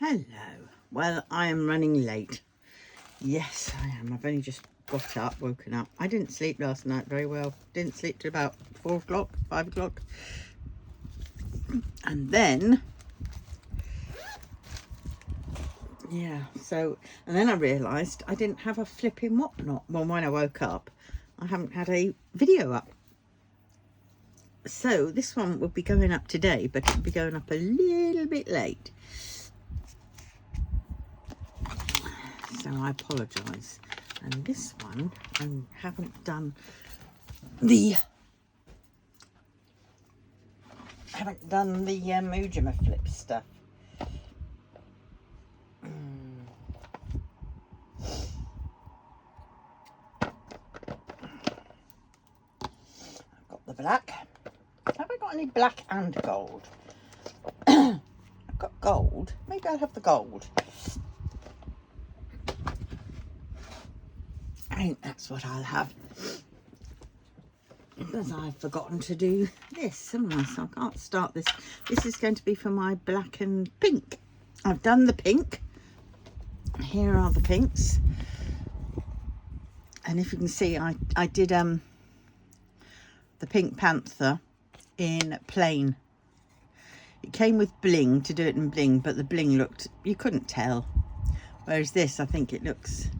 Hello. Well, I am running late. Yes, I am. I've only just got up, woken up. I didn't sleep last night very well. Didn't sleep till about 4 o'clock, 5 o'clock. And then, and then I realised I didn't have a flipping whatnot. Well, when I woke up, I haven't had a video up. So this one will be going up today, but it'll be going up a little bit late. So I apologise. And this one, I haven't done the Mujima flip stuff. I've got the black. Have I got any black and gold? I've got gold. Maybe I'll have the gold. I think that's what I'll have. Because I've forgotten to do this, haven't I? So I can't start this. This is going to be for my black and pink. I've done the pink. Here are the pinks. And if you can see, I did the Pink Panther in plain. It came with bling to do it in bling, but the bling looked, you couldn't tell. Whereas this, I think it looks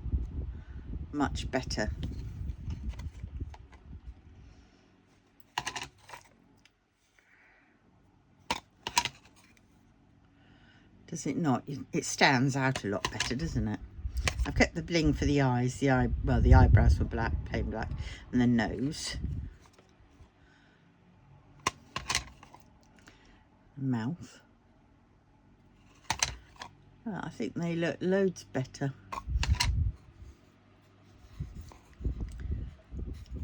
much better. Does it not? It stands out a lot better, doesn't it? I've kept the bling for the eyes. The eyebrows were black, plain black, and the nose, mouth. Oh, I think they look loads better.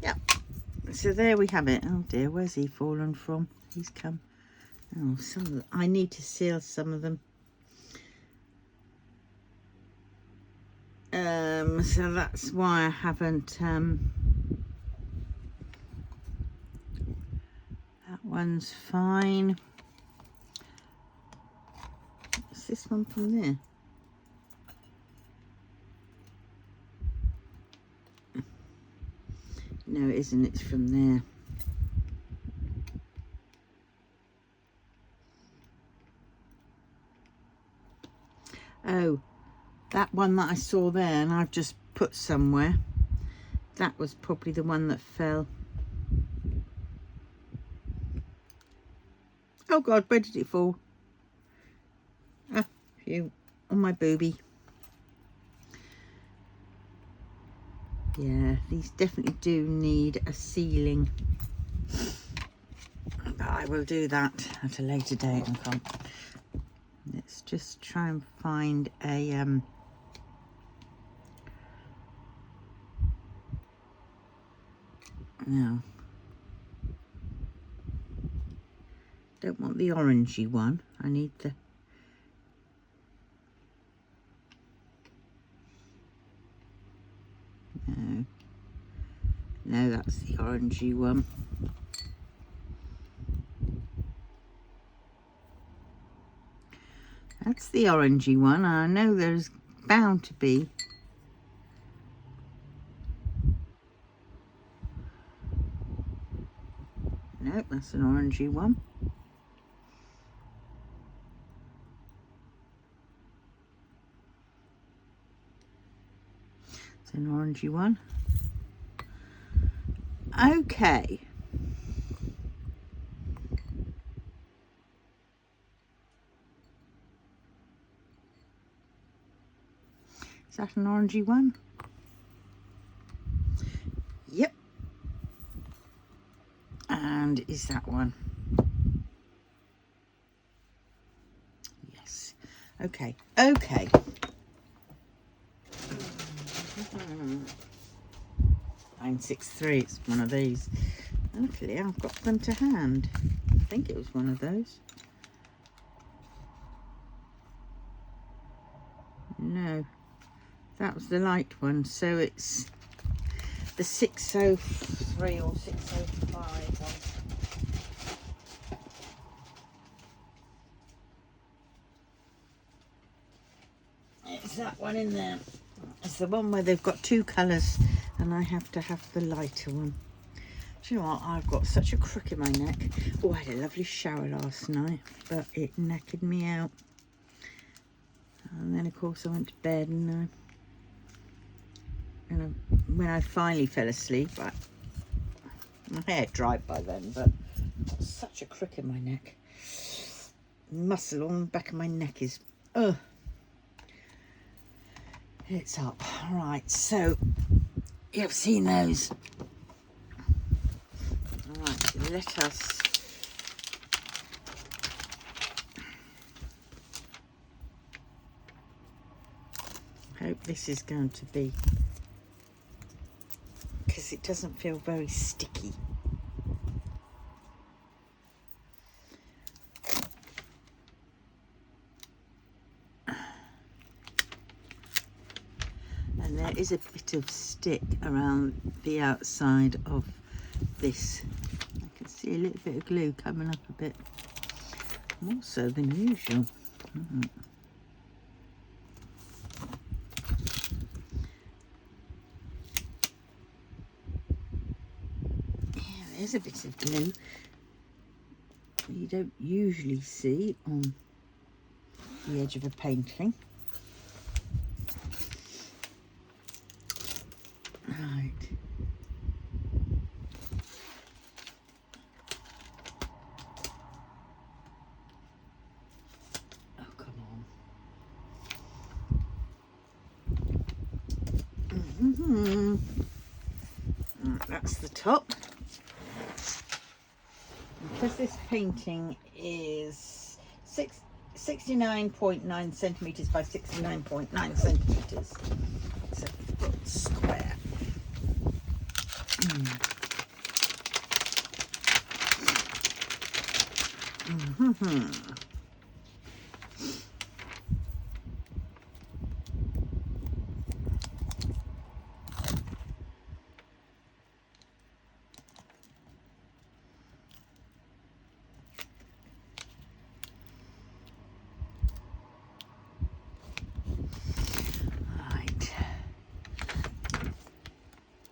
Yep. So there we have it. Oh dear, where's he fallen from? He's come. Oh, some of them. I need to seal some of them. So that's why I haven't. That one's fine. What's this one from there? No, it isn't. It's from there. Oh, that one that I saw there and I've just put somewhere, that was probably the one that fell. Oh God, where did it fall? Ah, phew, on my booby. Yeah, these definitely do need a sealing. But I will do that at a later date. Let's just try and find a no, don't want the orangey one. I need the no, that's the orangey one. That's the orangey one. I know there's bound to be. Nope, that's an orangey one. It's an orangey one. Okay. Is that an orangey one? Yep. And is that one? Yes. Okay. Okay. 963. It's one of these. Luckily, I've got them to hand. I think it was one of those. No, that was the light one. So it's the 603 or 605 one. It's that one in there. It's the one where they've got two colours and I have to have the lighter one. Do you know what? I've got such a crook in my neck. Oh, I had a lovely shower last night, but it knackered me out. And then, of course, I went to bed and when I finally fell asleep, my hair dried by then, but I've got such a crook in my neck. Muscle on the back of my neck is, it's up. Right, so you've seen those. All right, let us hope this is going to be, because it doesn't feel very sticky. And there is a bit of stick around the outside of this. I can see a little bit of glue coming up a bit, more so than usual. Yeah, there's a bit of glue you don't usually see on the edge of a painting. Right. Oh, come on. That's the top. Because this painting is 69.9 centimetres by 69.9 centimetres. It's a foot square.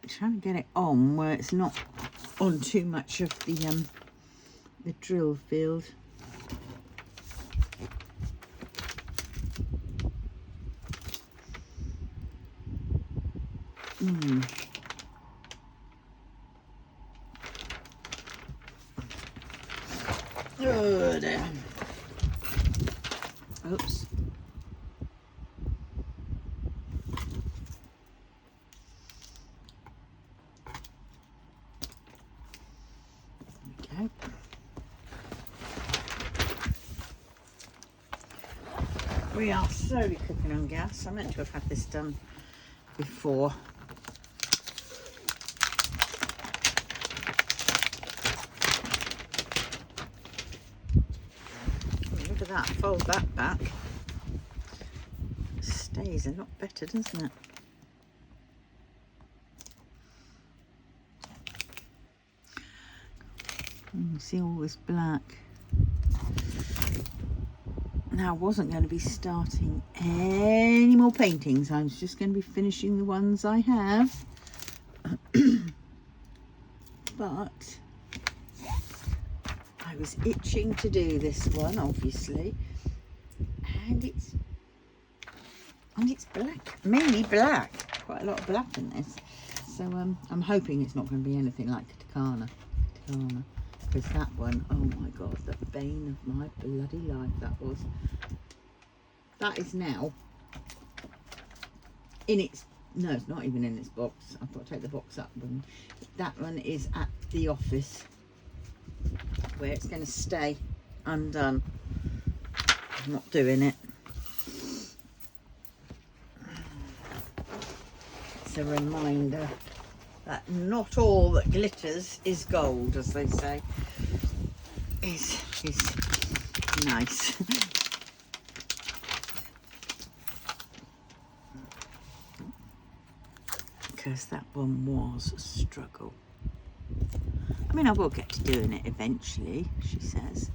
Trying to get it on where it's not on too much of the drill field. Oh dear. Oops. We are slowly cooking on gas. I meant to have had this done before. Look at that, fold that back. It stays a lot better, doesn't it? You see all this black. Now, I wasn't going to be starting any more paintings. I was just going to be finishing the ones I have. But I was itching to do this one, obviously. And it's black, mainly black. Quite a lot of black in this. So I'm hoping it's not going to be anything like Takana. Because that one, oh my god, the bane of my bloody life that was. That is now in its, no, it's not even in its box. I've got to take the box up. That one is at the office where it's going to stay undone. I'm not doing it. It's a reminder that not all that glitters is gold, as they say, is nice. Because that one was a struggle. I mean, I will get to doing it eventually, she says.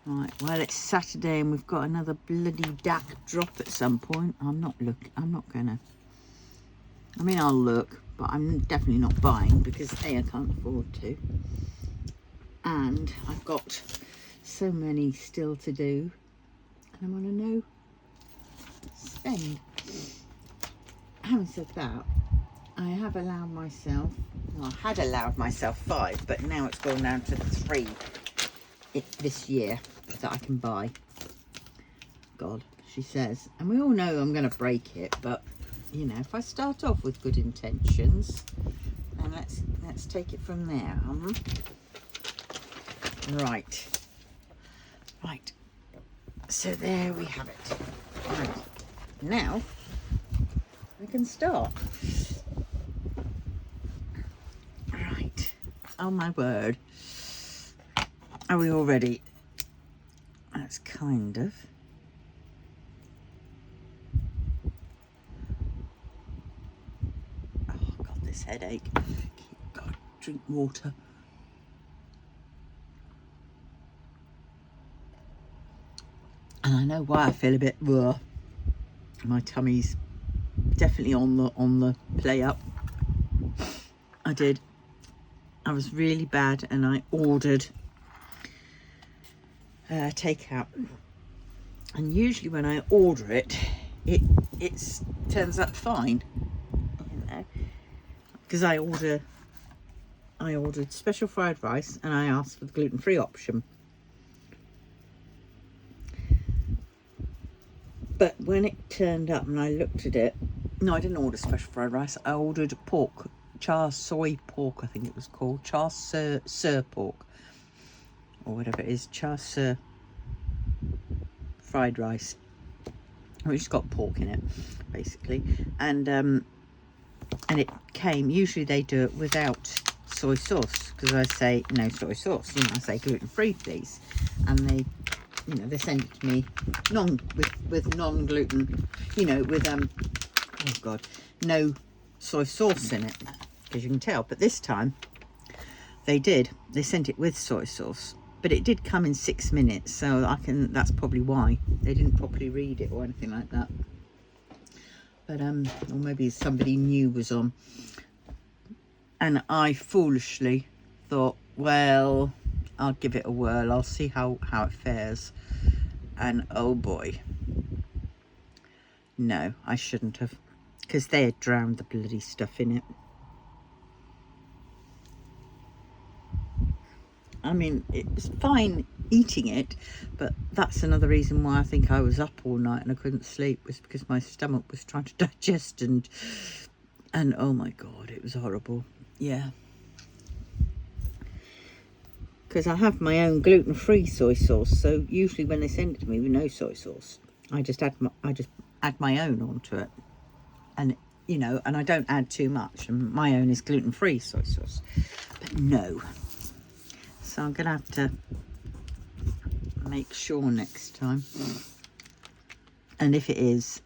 Right, well, it's Saturday and we've got another bloody DAC drop at some point. I'm not gonna. I mean, I'll look, but I'm definitely not buying because A, I can't afford to. And I've got so many still to do. And I'm on a no spend. Having said that, I have allowed myself, well, I had allowed myself 5, but now it's gone down to 3 this year that I can buy. God, she says. And we all know I'm going to break it, but, you know, if I start off with good intentions, then let's take it from there. Right. So there we have it. Right. Now, we can start. Right. Oh my word. Are we all ready? That's kind of. Oh God, this headache. God, drink water. And I know why I feel a bit raw. My tummy's definitely on the play up. I was really bad and I ordered takeout. And usually when I order it turns up fine. You know, because I ordered special fried rice and I asked for the gluten-free option. But when it turned up and I looked at it, no, I didn't order special fried rice. I ordered pork, char soy pork, I think it was called, char sir pork, or whatever it is, char sir fried rice, which has got pork in it, basically. And it came. Usually they do it without soy sauce because I say no soy sauce. You know, I say gluten free, please, and they. You know, they send it to me with non-gluten, you know, with oh God, no soy sauce in it, because you can tell. But this time they sent it with soy sauce, but it did come in 6 minutes, so that's probably why they didn't properly read it or anything like that. But or maybe somebody new was on, and I foolishly thought, well, I'll give it a whirl. I'll see how it fares. And oh boy. No, I shouldn't have. Because they had drowned the bloody stuff in it. I mean, it was fine eating it, but that's another reason why I think I was up all night and I couldn't sleep, was because my stomach was trying to digest and oh my God, it was horrible. Yeah. Because I have my own gluten-free soy sauce, so usually when they send it to me with no soy sauce, I just add my own onto it, and you know, and I don't add too much. And my own is gluten-free soy sauce, but no. So I'm gonna have to make sure next time. And if it is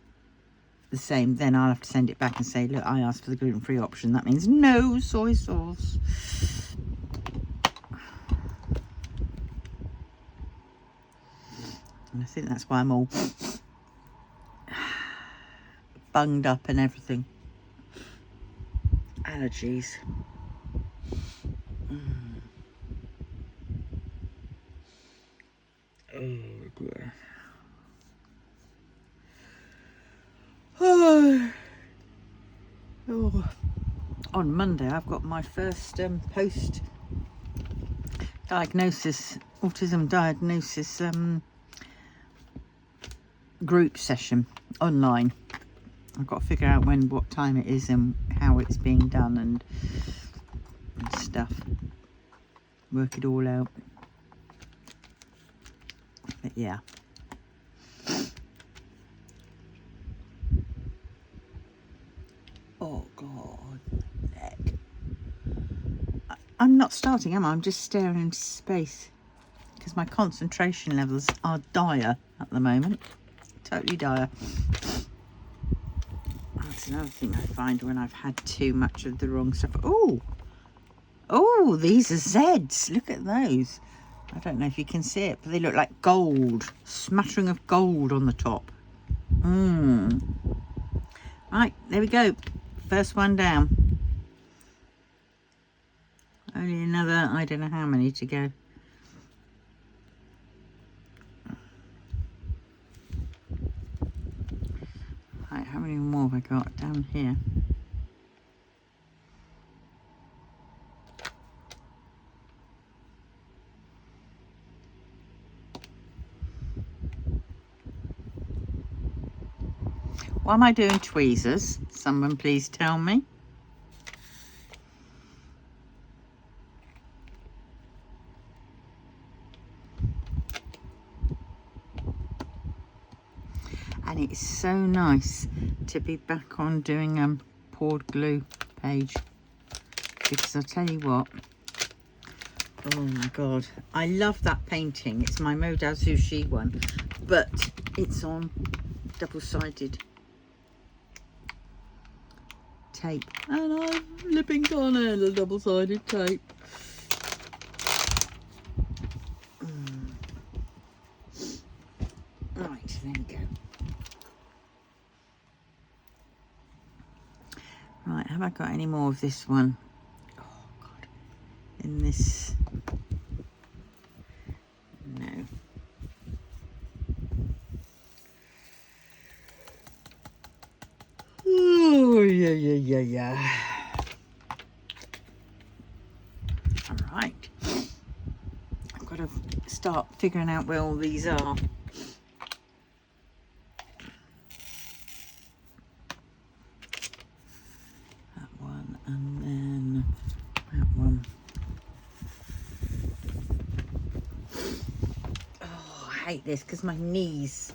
the same, then I'll have to send it back and say, look, I asked for the gluten-free option. That means no soy sauce. And I think that's why I'm all bunged up and everything. Allergies. Oh dear. Oh. On Monday I've got my first post-diagnosis, autism diagnosis group session online. I've got to figure out what time it is and how it's being done and stuff. Work it all out. But yeah. Oh God, neck. I'm not starting, am I? I'm just staring into space because my concentration levels are dire at the moment. Totally dire. That's another thing I find when I've had too much of the wrong stuff. Oh, these are Zeds. Look at those. I don't know if you can see it, but they look like gold. Smattering of gold on the top. Right, there we go. First one down. Only another, I don't know how many to go. Right, how many more have I got down here? Why am I doing tweezers? Someone please tell me. And it's so nice to be back on doing poured glue page, because I'll tell you what, oh my god, I love that painting. It's my Moda Sushi one, but it's on double-sided tape, and I'm flipping on the double-sided tape. Right, there we go. Right, have I got any more of this one? Oh god, in this, no. Oh yeah. All right, I've got to start figuring out where all these are. And then that one. Oh, I hate this because my knees.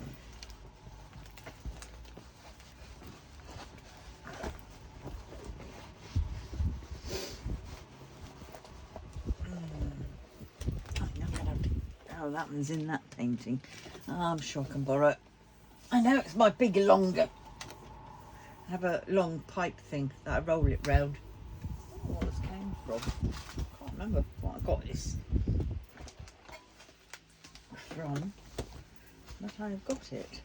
Oh, that one's in that painting. Oh, I'm sure I can borrow it. I know it's my big longer. I have a long pipe thing that I roll it round. Oh, where this came from? Can't remember what I got this from, but I have got it.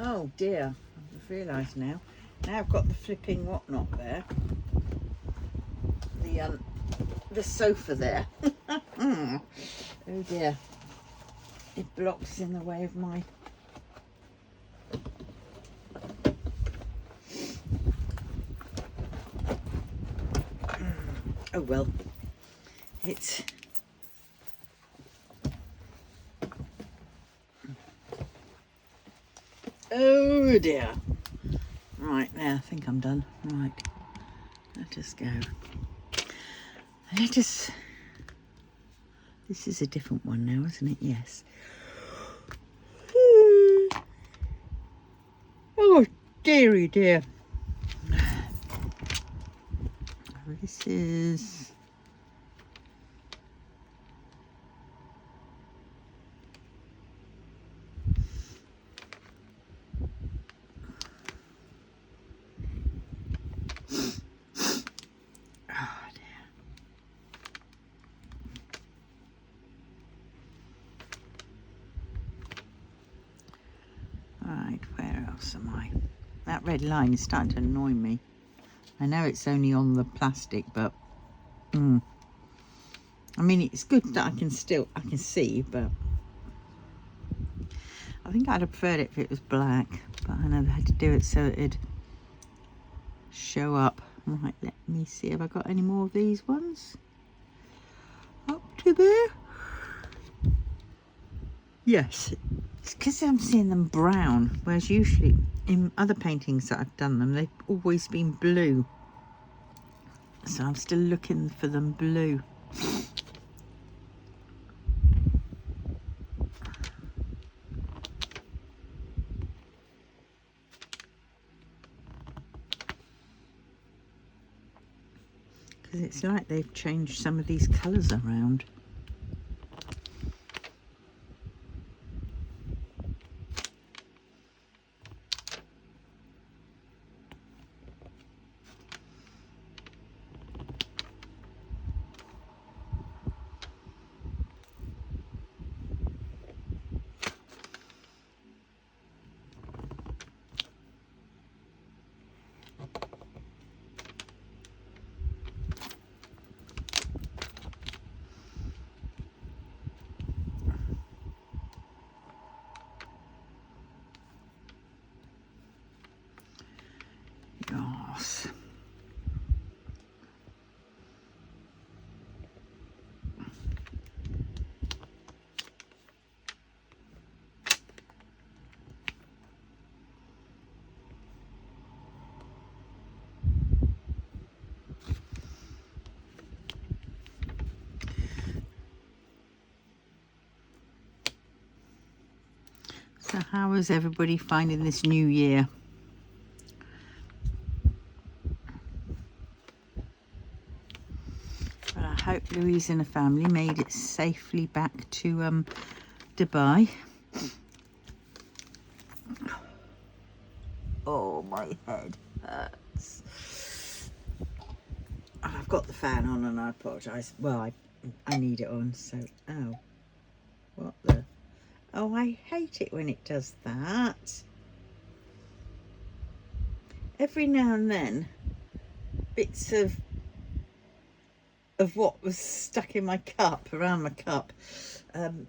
Oh dear, I've realised now. Now I've got the flipping whatnot there. The sofa there. Oh dear. It blocks in the way of my... Oh well. It's... Oh dear. Right, there, I think I'm done. Right, let us go. Let us... This is a different one now, isn't it? Yes. Oh, dearie dear. This is... That red line is starting to annoy me. I know it's only on the plastic, but I mean, it's good that I can see, but I think I'd have preferred it if it was black, but I know they had to do it so it'd show up. Right, let me see, have I got any more of these ones up to there? Yes, it's because I'm seeing them brown, whereas usually in other paintings that I've done them, they've always been blue. So I'm still looking for them blue. Because it's like they've changed some of these colours around. else? So how is everybody finding this new year? Well, I hope Louise and the family made it safely back to Dubai. Oh, my head hurts. And I've got the fan on and I apologise. Well, I need it on, so... Oh. What the... Oh, I hate it when it does that. Every now and then, bits of what was stuck in my cup, around my cup,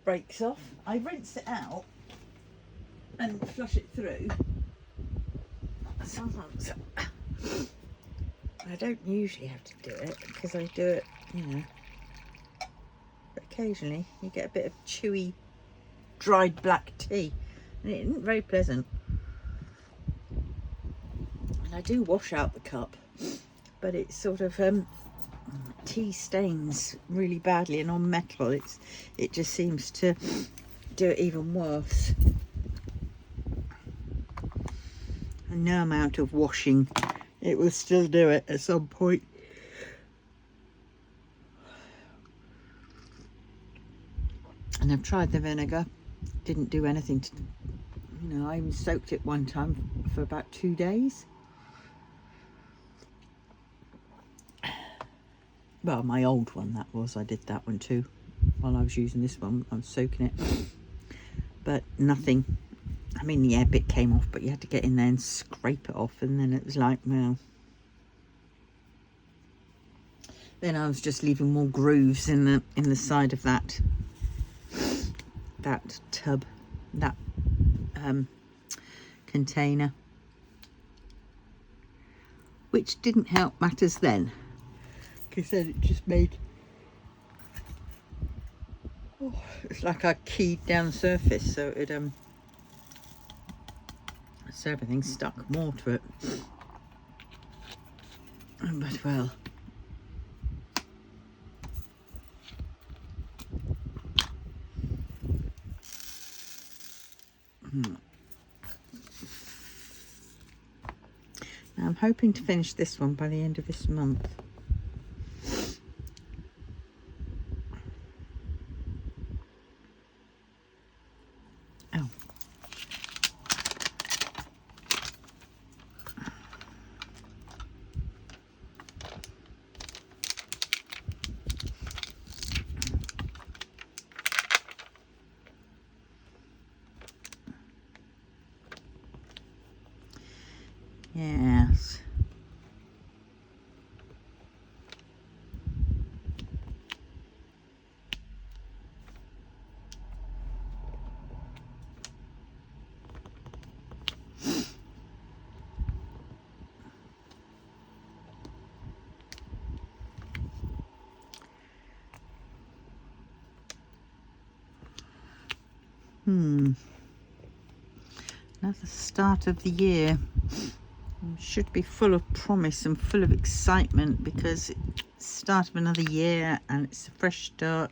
breaks off. I rinse it out and flush it through. Sometimes I don't usually have to do it because I do it, you know. But occasionally you get a bit of chewy, dried black tea, and it isn't very pleasant. And I do wash out the cup, but it's sort of tea stains really badly, and on metal it just seems to do it even worse. And no amount of washing, it will still do it at some point. And I've tried the vinegar, didn't do anything to, you know, I even soaked it one time for about 2 days. Well, my old one that was, I did that one too. While I was using this one, I was soaking it. But nothing, I mean the air bit came off, but you had to get in there and scrape it off, and then it was like, well. Then I was just leaving more grooves in the side of that tub, that container, which didn't help matters then, because then it just made, oh, it's like I keyed down the surface, so it so everything stuck more to it. But well, now I'm hoping to finish this one by the end of this month. Oh. Yes. Another start of the year. Should be full of promise and full of excitement, because it's the start of another year and it's a fresh start,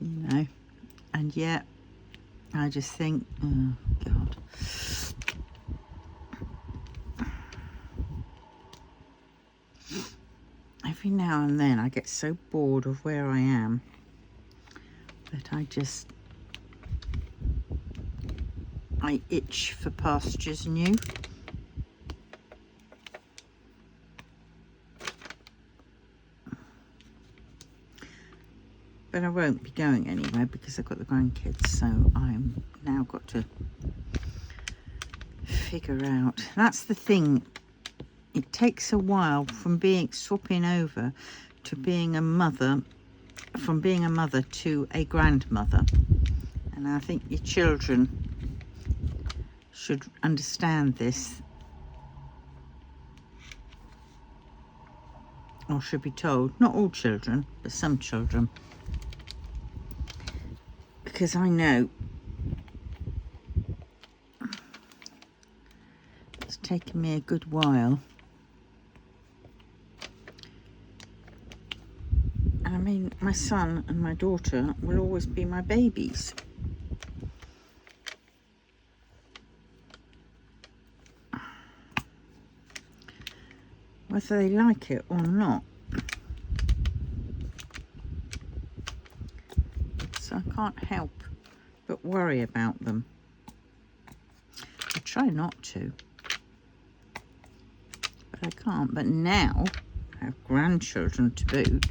you know. And yet I just think, oh God, every now and then I get so bored of where I am that I itch for pastures new. But I won't be going anywhere because I've got the grandkids, so I'm now got to figure out. That's the thing. It takes a while from swapping over to being a mother, from being a mother to a grandmother. And I think your children should understand this, or should be told, not all children, but some children, because I know it's taken me a good while. I mean, my son and my daughter will always be my babies. Whether they like it or not. So I can't help but worry about them. I try not to, but I can't. But now I have grandchildren to boot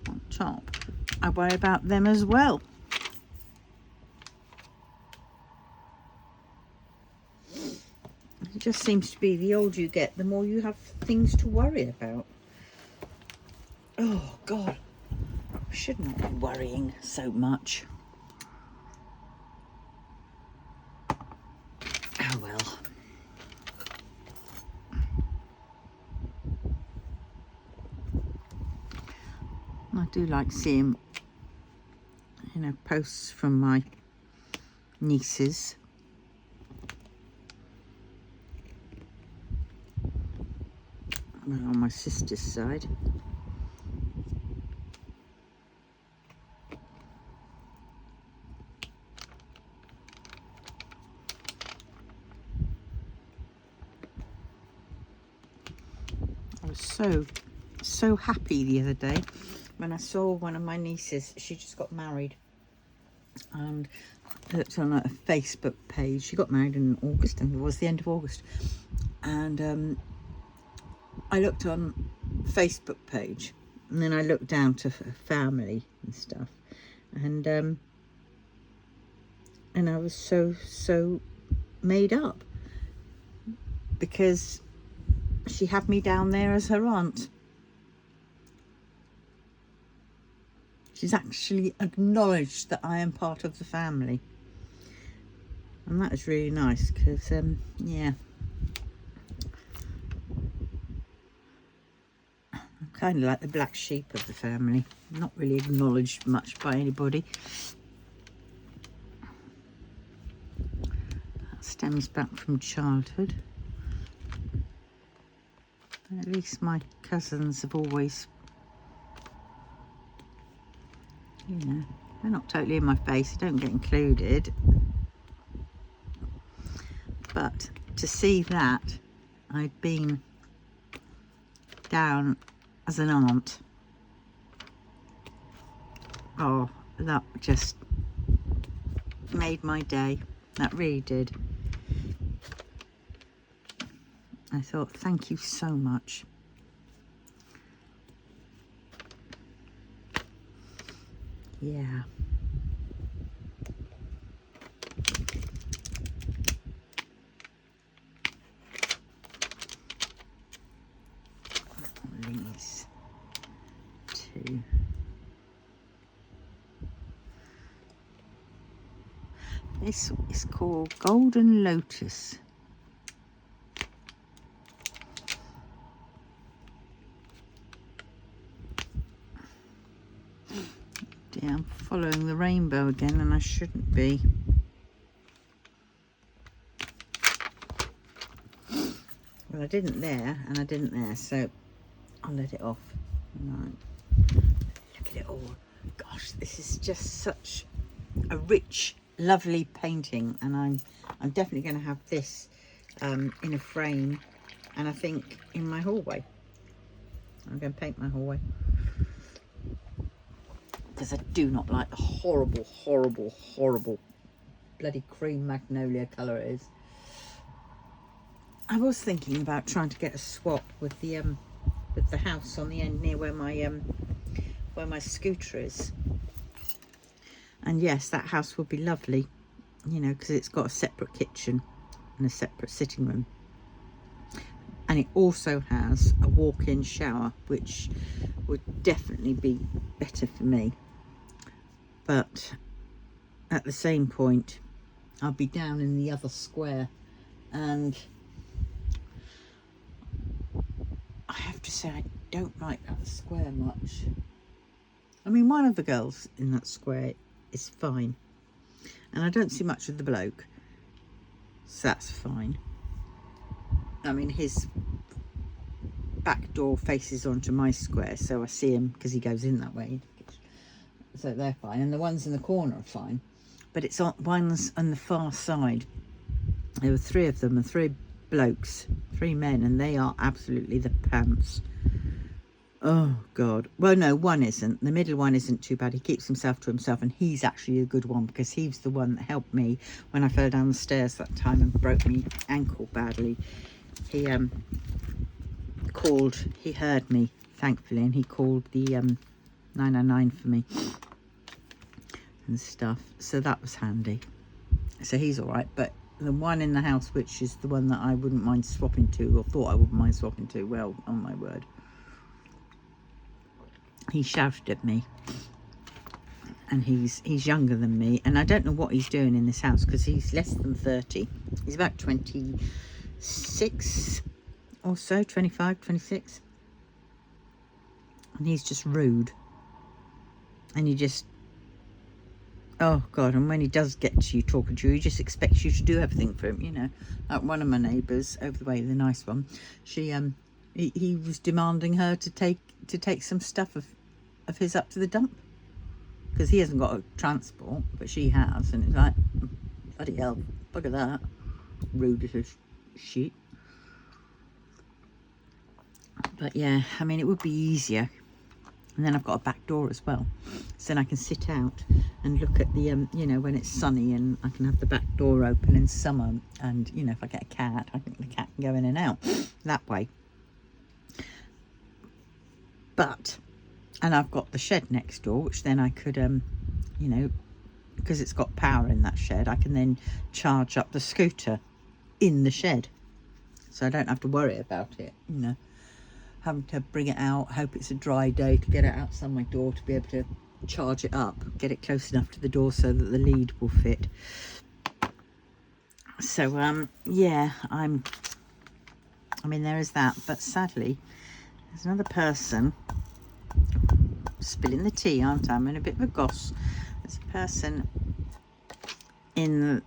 on top. I worry about them as well. It just seems to be the older you get, the more you have things to worry about. Oh God, I should not be worrying so much. Oh well. I do like seeing, you know, posts from my nieces. Well, on my sister's side. I was so happy the other day when I saw one of my nieces. She just got married, and I looked on a Facebook page. She got married in August, and it was the end of August, and I looked on Facebook page, and then I looked down to family and stuff, and I was so made up, because she had me down there as her aunt. She's actually acknowledged that I am part of the family, and that is really nice, because yeah, I'm kind of like the black sheep of the family, not really acknowledged much by anybody. That stems back from childhood. At least my cousins have always, you know, they're not totally in my face, they don't get included, but to see that I'd been down as an aunt, oh, that just made my day. That really did. I thought, thank you so much. Yeah. These two. This is called Golden Lotus. Yeah, I'm following the rainbow again, and I shouldn't be. Well, I didn't there, and I didn't there, so I'll let it off. Right. Look at it all. Gosh, this is just such a rich, lovely painting, and I'm definitely going to have this in a frame, and I think in my hallway. I'm going to paint my hallway, because I do not like the horrible, horrible, horrible bloody cream magnolia colour it is. I was thinking about trying to get a swap with the house on the end near where my scooter is. And yes, that house would be lovely, you know, because it's got a separate kitchen and a separate sitting room. And it also has a walk-in shower, which would definitely be better for me. But at the same point, I'll be down in the other square, and I have to say I don't like that square much. I mean, one of the girls in that square is fine. And I don't see much of the bloke. So that's fine. I mean, his back door faces onto my square, so I see him because he goes in that way. So they're fine. And the ones in the corner are fine. But it's on ones on the far side. There were 3 of them and 3 blokes, 3 men, and they are absolutely the pants. Oh God. Well, no, one isn't. The middle one isn't too bad. He keeps himself to himself, and he's actually a good one because he's the one that helped me when I fell down the stairs that time and broke my ankle badly. He called, he heard me, thankfully, and he called the 999 for me and stuff. So that was handy. So he's all right, but the one in the house, which is the one that I wouldn't mind swapping to, or thought I wouldn't mind swapping to, well, on my word, he shouted at me, and he's younger than me, and I don't know what he's doing in this house because he's less than 30. He's about 26 or so, 25, 26, and he's just rude, and you just, oh God, and when he does get to you, talking to you, he just expects you to do everything for him, you know. Like one of my neighbours over the way, the nice one, she he was demanding her to take some stuff of his up to the dump because he hasn't got a transport, but she has, and it's like, bloody hell, look at that, rude little shit. But yeah, I mean, it would be easier. And then I've got a back door as well, so then I can sit out and look at the you know, when it's sunny, and I can have the back door open in summer, and you know, if I get a cat, I think the cat can go in and out that way. But, and I've got the shed next door, which then I could you know, because it's got power in that shed, I can then charge up the scooter in the shed, so I don't have to worry about it, you know, having to bring it out, hope it's a dry day to get it outside my door to be able to charge it up, get it close enough to the door so that the lead will fit. So yeah, I mean, there is that, but sadly there's another person, spilling the tea, aren't I? I'm in a bit of a goss. There's a person in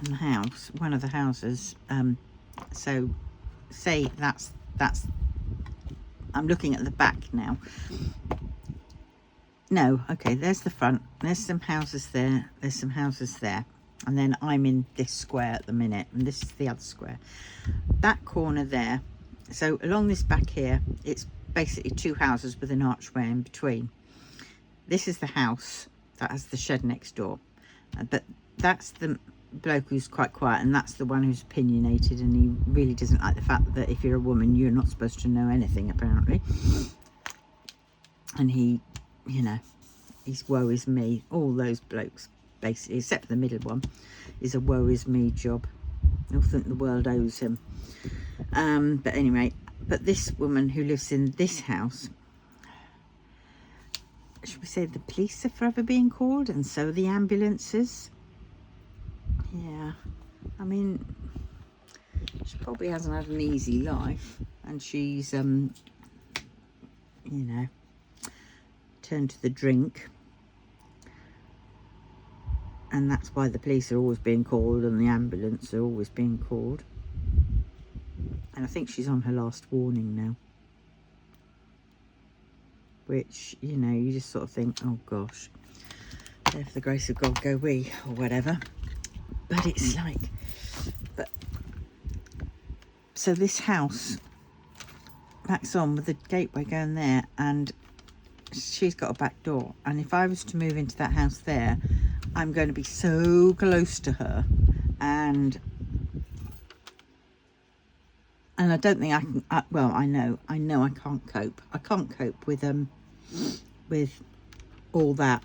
the house, one of the houses, so say that's I'm looking at the back now. No, okay, there's the front, there's some houses there, there's some houses there, and then I'm in this square at the minute, and this is the other square, that corner there. So along this back here, it's basically 2 houses with an archway in between. This is the house that has the shed next door, but that's the bloke who's quite quiet, and that's the one who's opinionated, and he really doesn't like the fact that if you're a woman, you're not supposed to know anything, apparently. And he, you know, he's woe is me. All those blokes, basically, except for the middle one, is a woe is me job. I think the world owes him. But anyway, but this woman who lives in this house, should we say the police are forever being called, and so the ambulances. Yeah, I mean, she probably hasn't had an easy life, and she's you know, turned to the drink, and that's why the police are always being called and the ambulance are always being called. And I think she's on her last warning now, which, you know, you just sort of think, oh gosh, there for the grace of God go we, or whatever. But it's like, but so this house backs on with the gateway going there, and she's got a back door, and if I was to move into that house there, I'm going to be so close to her, and I don't think I can, well, I know I can't cope. I can't cope with all that,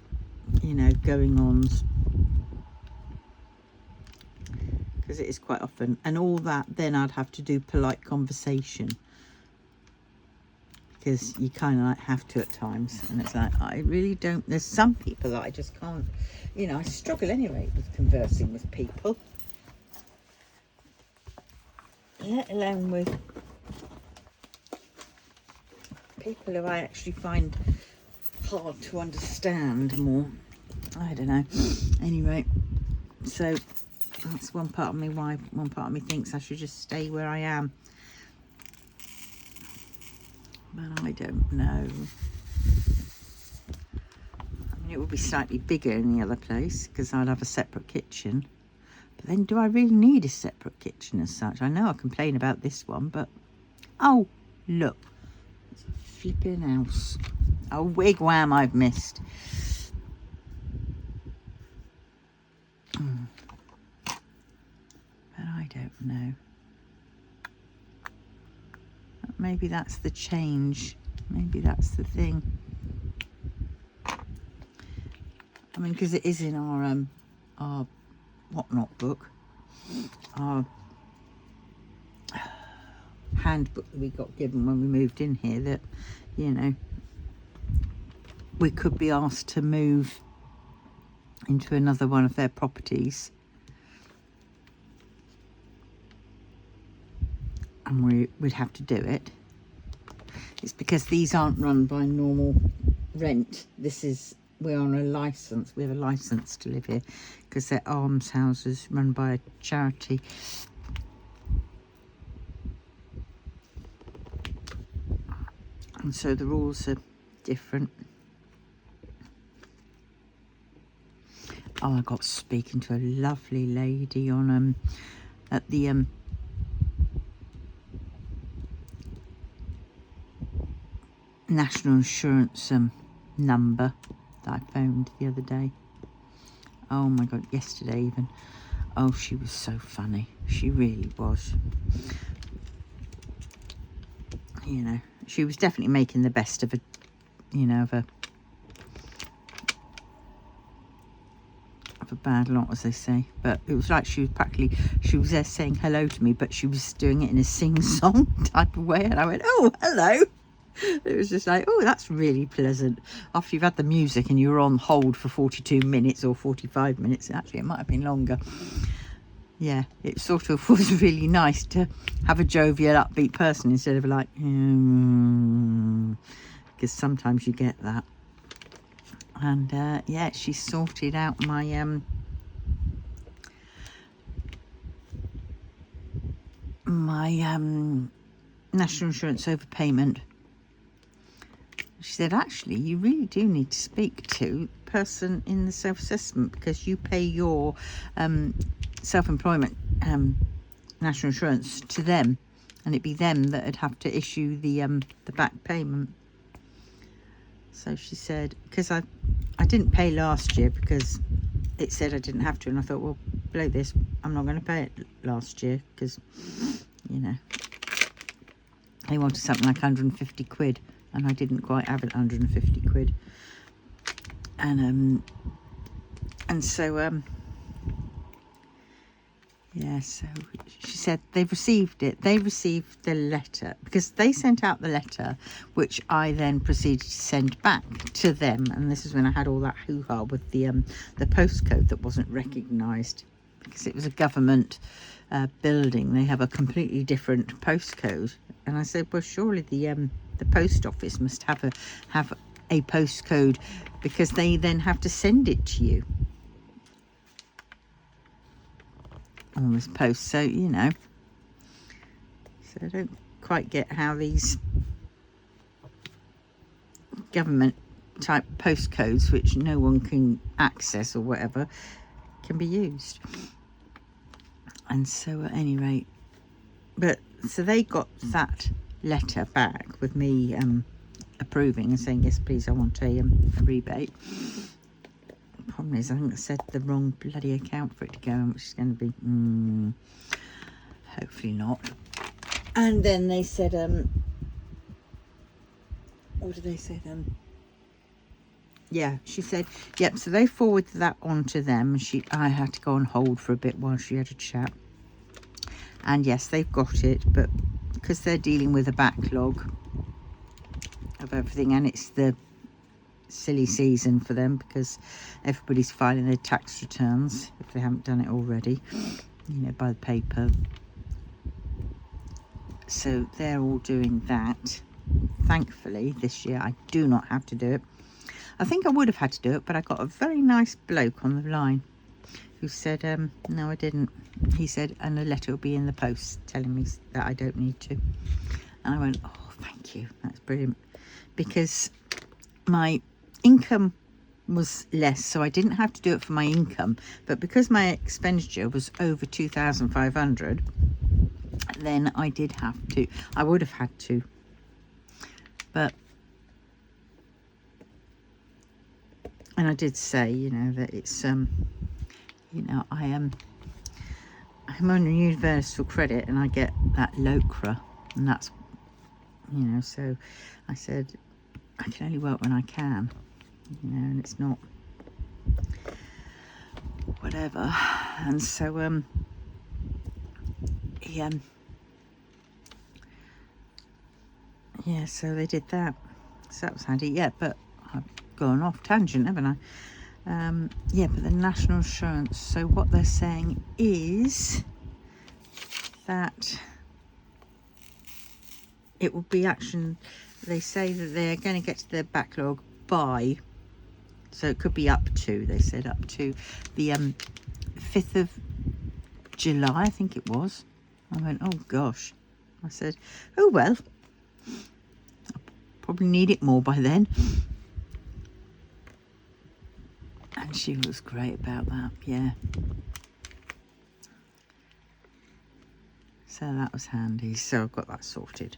you know, going on, because it is quite often, and all that, then I'd have to do polite conversation, because you kind of like have to at times, and it's like, I really don't, there's some people that I just can't, you know, I struggle anyway with conversing with people. let alone with people who I actually find hard to understand more. I don't know. Anyway, so that's one part of me why one part of me thinks I should just stay where I am. But I don't know. I mean, it would be slightly bigger in the other place because I'd have a separate kitchen. But then do I really need a separate kitchen as such? I know I complain about this one, but... Oh, look. It's a flipping house. Oh, wigwam I've missed. But I don't know. Maybe that's the change. Maybe that's the thing. I mean, because it is in our whatnot book, our handbook that we got given when we moved in here, that, you know, we could be asked to move into another one of their properties, and we'd have to do it. It's because these aren't run by normal rent. This is, we're on a license. We have a license to live here because they're almshouses run by a charity. And so the rules are different. Oh, I got speaking to a lovely lady on at the national insurance number that I phoned the other day. Oh my god, yesterday even. Oh, she was so funny. She really was. You know, she was definitely making the best of a, you know, of a bad lot, as they say. But it was like she was practically, she was there saying hello to me, but she was doing it in a sing-song type of way, and I went, oh, hello. It was just like, oh, that's really pleasant. After you've had the music and you were on hold for 42 minutes or 45 minutes, actually it might have been longer. Yeah, it sort of was really nice to have a jovial, upbeat person instead of like, because sometimes you get that. And yeah, she sorted out my national insurance overpayment. She said, actually, you really do need to speak to the person in the self-assessment because you pay your self-employment national insurance to them, and it'd be them that would have to issue the back payment. So she said, because I didn't pay last year because it said I didn't have to, and I thought, well, blow this, I'm not going to pay it last year because, you know, they wanted something like 150 quid. And I didn't quite have it, 150 quid. And so, yeah, so she said they've received it. They received the letter because they sent out the letter, which I then proceeded to send back to them. And this is when I had all that hoo-ha with the postcode that wasn't recognised because it was a government building. They have a completely different postcode. And I said, well, surely the post office must have a postcode because they then have to send it to you on this post. So, you know, so I don't quite get how these government type postcodes, which no one can access or whatever, can be used. And so at any rate, but so they got that letter back with me approving and saying, yes, please, I want a rebate. The problem is, I think I said the wrong bloody account for it to go in, which is going to be hopefully not. And then they said, what did they say then? Yeah, she said, yep, so they forwarded that on to them. I had to go on hold for a bit while she had a chat. And yes, they've got it, but because they're dealing with a backlog of everything, and it's the silly season for them because everybody's filing their tax returns if they haven't done it already, you know, by the paper. So they're all doing that. Thankfully, this year I do not have to do it. I think I would have had to do it, but I got a very nice bloke on the line who said, no, I didn't. He said, and a letter will be in the post telling me that I don't need to. And I went, oh, thank you. That's brilliant. Because my income was less, so I didn't have to do it for my income. But because my expenditure was over 2,500, then I did have to. I would have had to. But, and I did say, you know, that it's, you know, I'm on a universal credit and I get that LOCRA, and that's, you know, so I said I can only work when I can, you know, and it's not whatever. And so yeah, so they did that, so that was handy. Yeah, but I've gone off tangent, haven't I? Yeah, but the national insurance, so what they're saying is that it will be action. They say that they're going to get to their backlog by, so it could be up to, they said up to the 5th of July, I think it was. I went, oh gosh. I said, oh well, I'll probably need it more by then. And she was great about that, yeah. So that was handy. So I've got that sorted.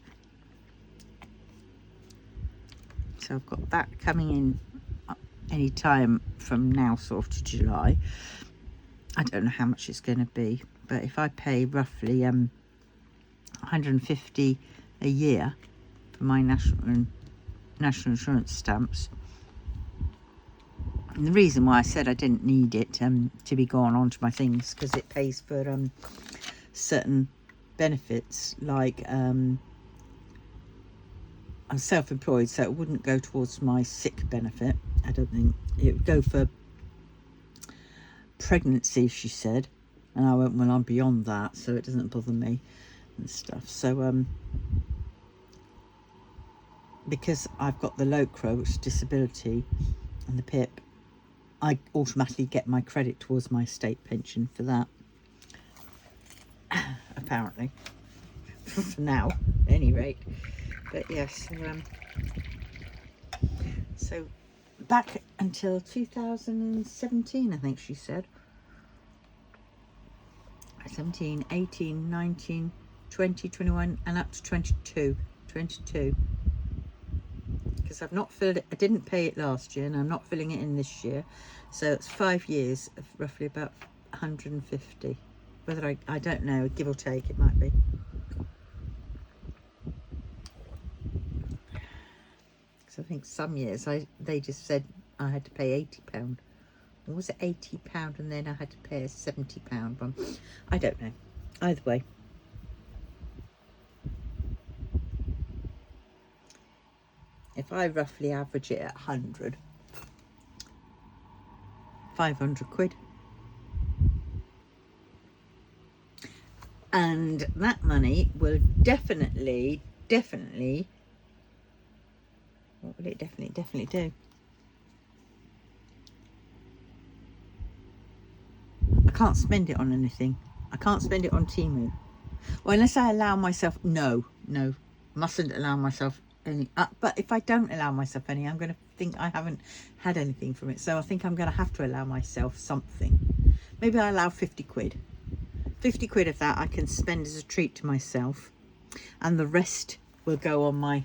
So I've got that coming in any time from now sort of to July. I don't know how much it's going to be, but if I pay roughly 150 a year for my national insurance stamps. And the reason why I said I didn't need it to be going on to my things, because it pays for certain benefits, like I'm self-employed, so it wouldn't go towards my sick benefit. I don't think it would go for pregnancy, she said, and I went, well, I'm beyond that, so it doesn't bother me and stuff. So because I've got the LOCRA, which is disability, and the PIP, I automatically get my credit towards my state pension for that. Apparently. For now, at any rate. But yes, so back until 2017, I think she said. 17, 18, 19, 20, 21, and up to 22. Because I've not filled it, I didn't pay it last year, and I'm not filling it in this year. So it's 5 years of roughly about 150. Whether I don't know, give or take, it might be. Because I think some years they just said I had to pay £80. Or was it £80 and then I had to pay a £70 one? I don't know. Either way. If I roughly average it at 100, 500 quid. And that money will definitely, what will it definitely do? I can't spend it on anything. I can't spend it on Temu. Well, unless I allow myself, no, mustn't allow myself any. But if I don't allow myself any, I'm going to think I haven't had anything from it. So I think I'm going to have to allow myself something. Maybe I allow 50 quid. 50 quid of that I can spend as a treat to myself, and the rest will go on my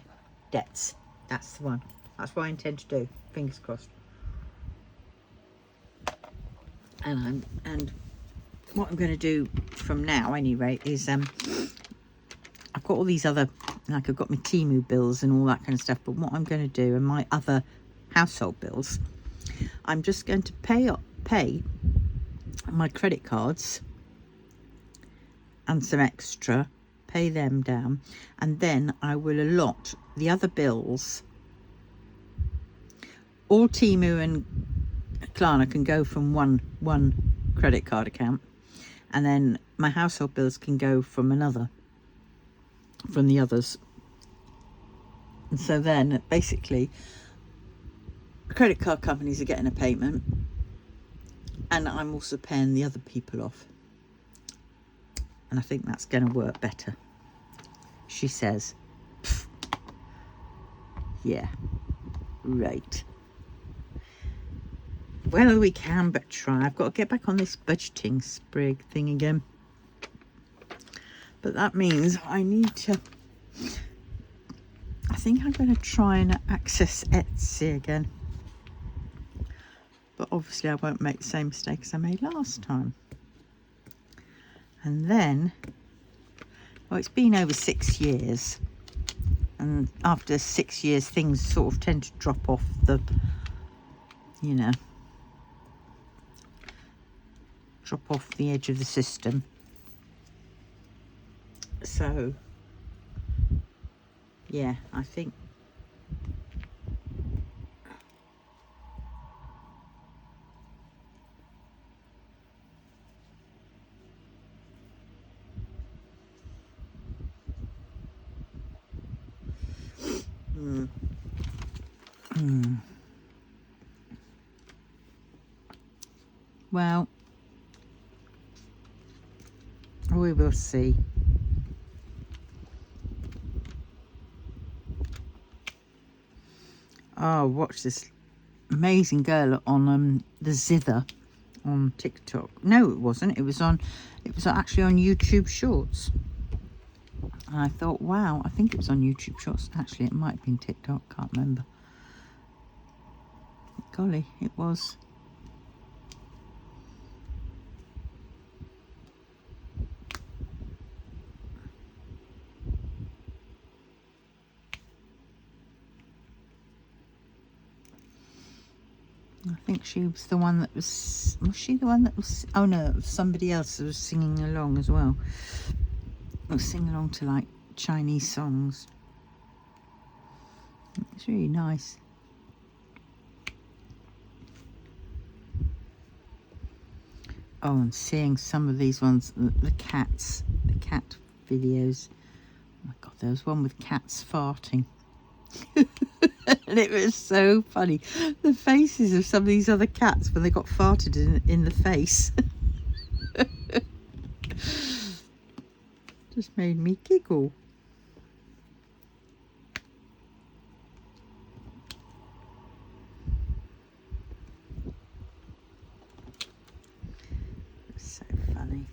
debts. That's the one. That's what I intend to do. Fingers crossed. And what I'm going to do from now, anyway, is I've got all these other, like I've got my Temu bills and all that kind of stuff. But what I'm going to do, and my other household bills, I'm just going to pay my credit cards and some extra, pay them down, and then I will allot the other bills. All Temu and Klarna can go from one credit card account, and then my household bills can go from another. from the others. And so then basically credit card companies are getting a payment, and I'm also paying the other people off. And I think that's going to work better. She says, yeah, right. Well, we can but try. I've got to get back on this budgeting sprig thing again. But that means I need to... I think I'm going to try and access Etsy again. But obviously I won't make the same mistakes I made last time. And then... Well, it's been over 6 years. And after 6 years, things sort of tend to drop off the... You know... Drop off the edge of the system. So... Yeah, I think... Well, we will see. Oh, watch this amazing girl on the Zither on TikTok. No, it wasn't. It was actually on YouTube Shorts. And I thought, wow, I think it was on YouTube Shorts. Actually, it might have been TikTok. Can't remember. Golly, it was. I think she was the one that was she the one that was, oh no, it was somebody else that was singing along as well. I was singing along to like Chinese songs. It's really nice. Oh, and seeing some of these ones, the cat videos. Oh my God, there was one with cats farting. And it was so funny. The faces of some of these other cats when they got farted in the face. Just made me giggle. So funny.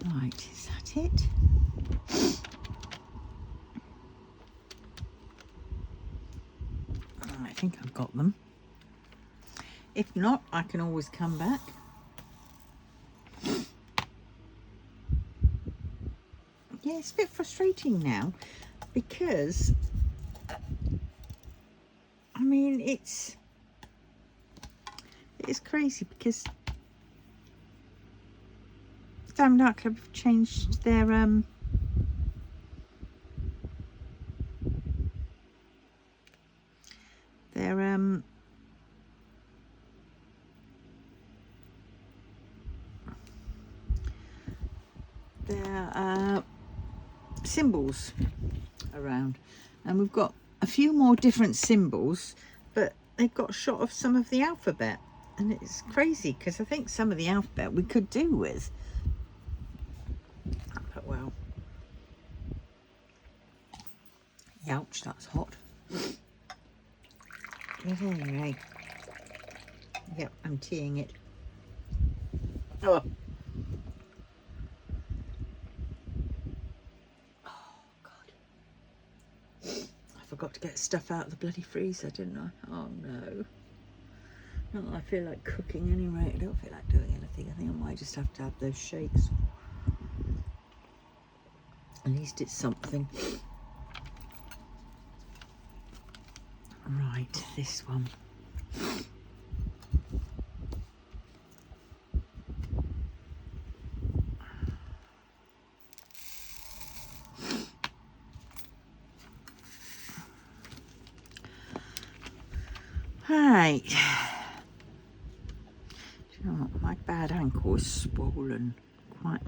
Right, is that it? I think I've got them. If not, I can always come back. Yeah, it's a bit frustrating now because, I mean, it's crazy because Diamond Art Club have changed their symbols around, and we've got a few more different symbols, but they've got a shot of some of the alphabet, and it's crazy because I think some of the alphabet we could do with, but well, ouch, that's hot. Anyway, yep, I'm teeing it. Oh. Forgot to get stuff out of the bloody freezer, didn't I? Oh no. Not that I feel like cooking anyway. I don't feel like doing anything. I think I might just have to have those shakes. At least it's something. Right, this one. Right. Do you know what? My bad ankle is swollen quite.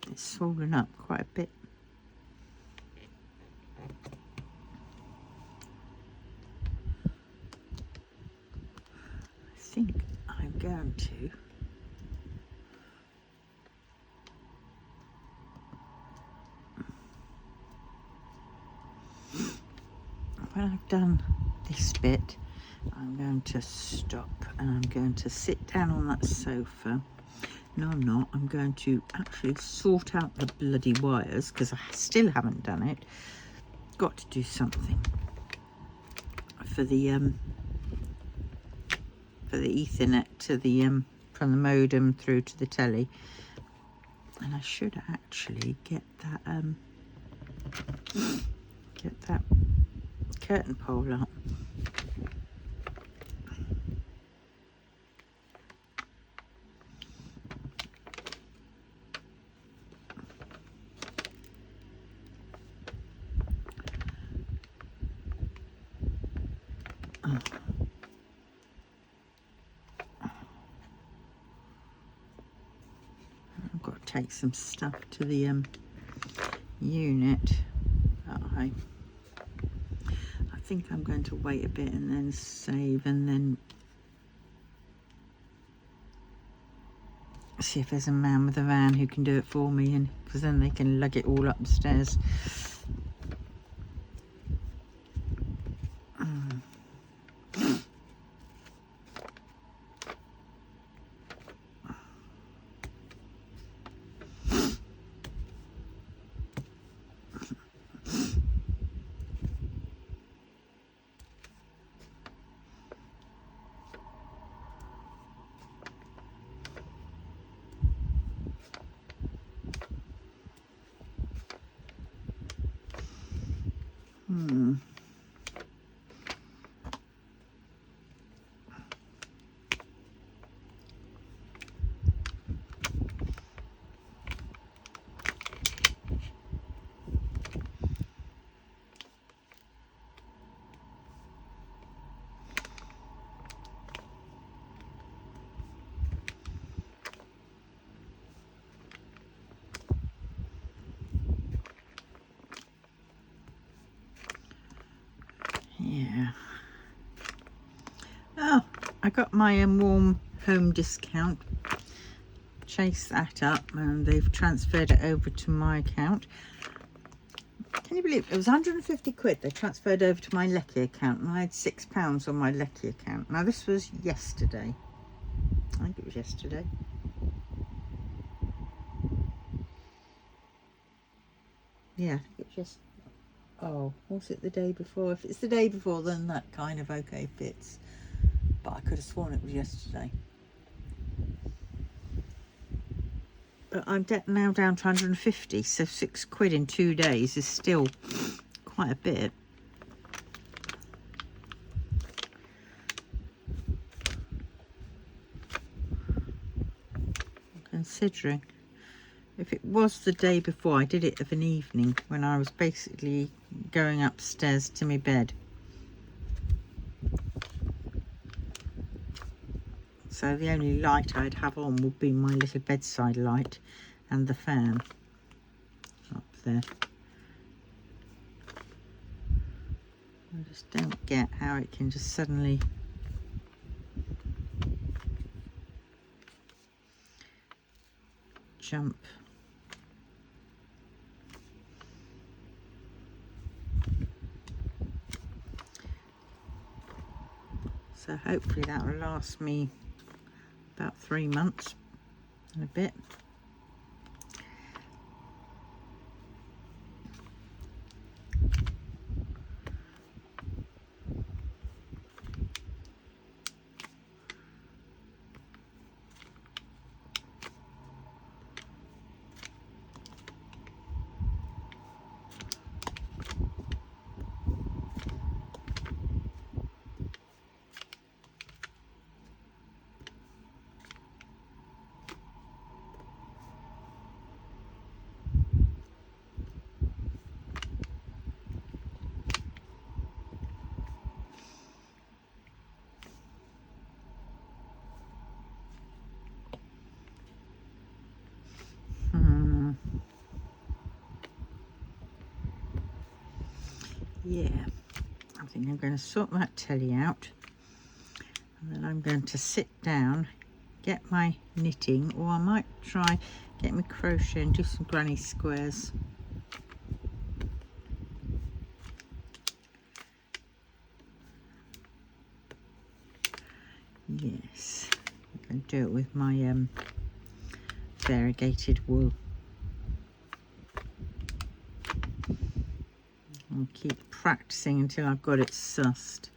It's swollen up quite a bit. I think I'm going to. When I've done this bit, I'm going to stop and I'm going to sit down on that sofa. No, I'm not. I'm going to actually sort out the bloody wires because I still haven't done it. Got to do something for the Ethernet to the from the modem through to the telly, and I should actually get that curtain pole up. I've got to take some stuff to the unit. I think I'm going to wait a bit and then save and then see if there's a man with a van who can do it for me, and because then they can lug it all up the stairs. Yeah. Oh, I got my warm home discount. Chase that up and they've transferred it over to my account. Can you believe it was 150 quid they transferred over to my Lecky account, and I had £6 on my Lecky account. Now this was yesterday. I think it was yesterday. Yeah, I think it was just. Oh, was it the day before? If it's the day before, then that kind of okay fits. But I could have sworn it was yesterday. But I'm now down to 150, so £6 in 2 days is still quite a bit. Considering if it was the day before, I did it of an evening when I was basically going upstairs to my bed. So the only light I'd have on would be my little bedside light and the fan up there. I just don't get how it can just suddenly jump. So hopefully that will last me about 3 months and a bit. yeah, I think I'm going to sort that telly out, and then I'm going to sit down, get my knitting, or I might try get my crochet and do some granny squares. Yes, I'm going to do it with my variegated wool. I'll keep practicing until I've got it sussed,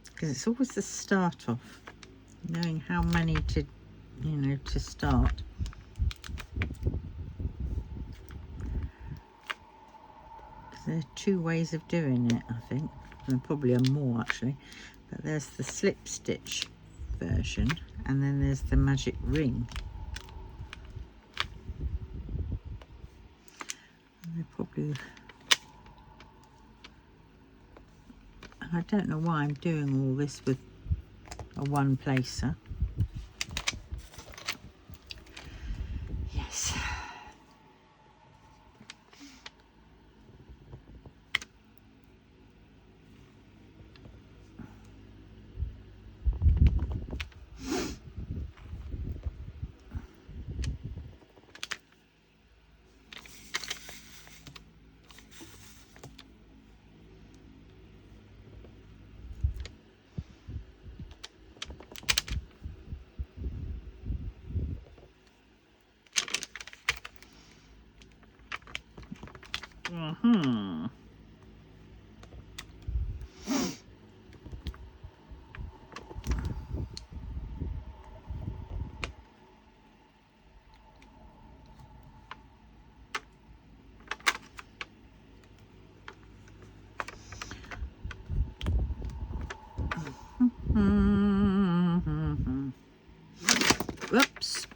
because it's always the start off, knowing how many to, you know, to start. There are two ways of doing it, I think. There probably are more actually, but there's the slip stitch version, and then there's the magic ring. And they're probably, and I don't know why I'm doing all this with a one placer. Yes. Mm-hmm. Mm-hmm. Whoops.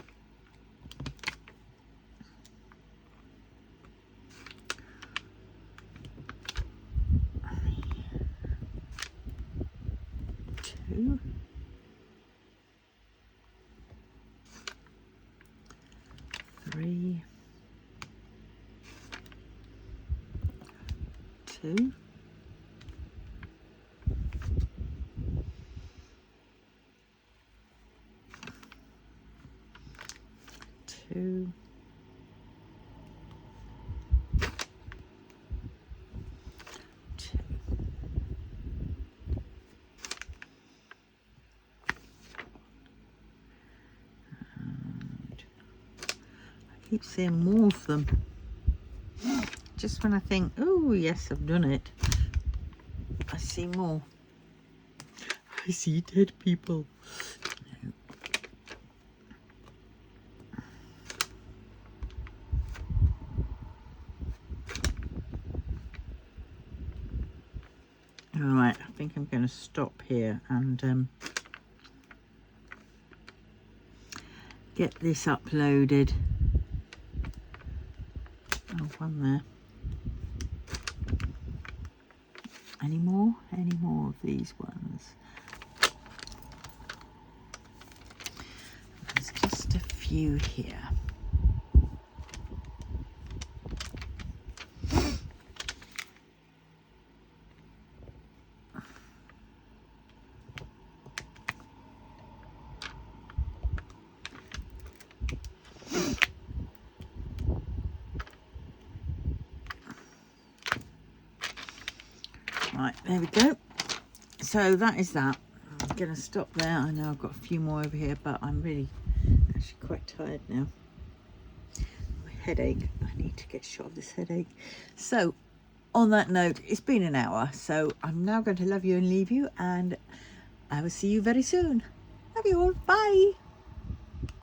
Two. Three. Two. Two. Two. And I keep seeing more of them. Just when I think, oh yes, I've done it, I see more. I see dead people. All right, I think I'm going to stop here and get this uploaded. Oh, one there. Any more? Any more of these ones? There's just a few here. Right, there we go. So that is that. I'm going to stop there. I know I've got a few more over here, but I'm really actually quite tired now. My headache. I need to get a shot of this headache. So on that note, it's been an hour. So I'm now going to love you and leave you, and I will see you very soon. Love you all. Bye.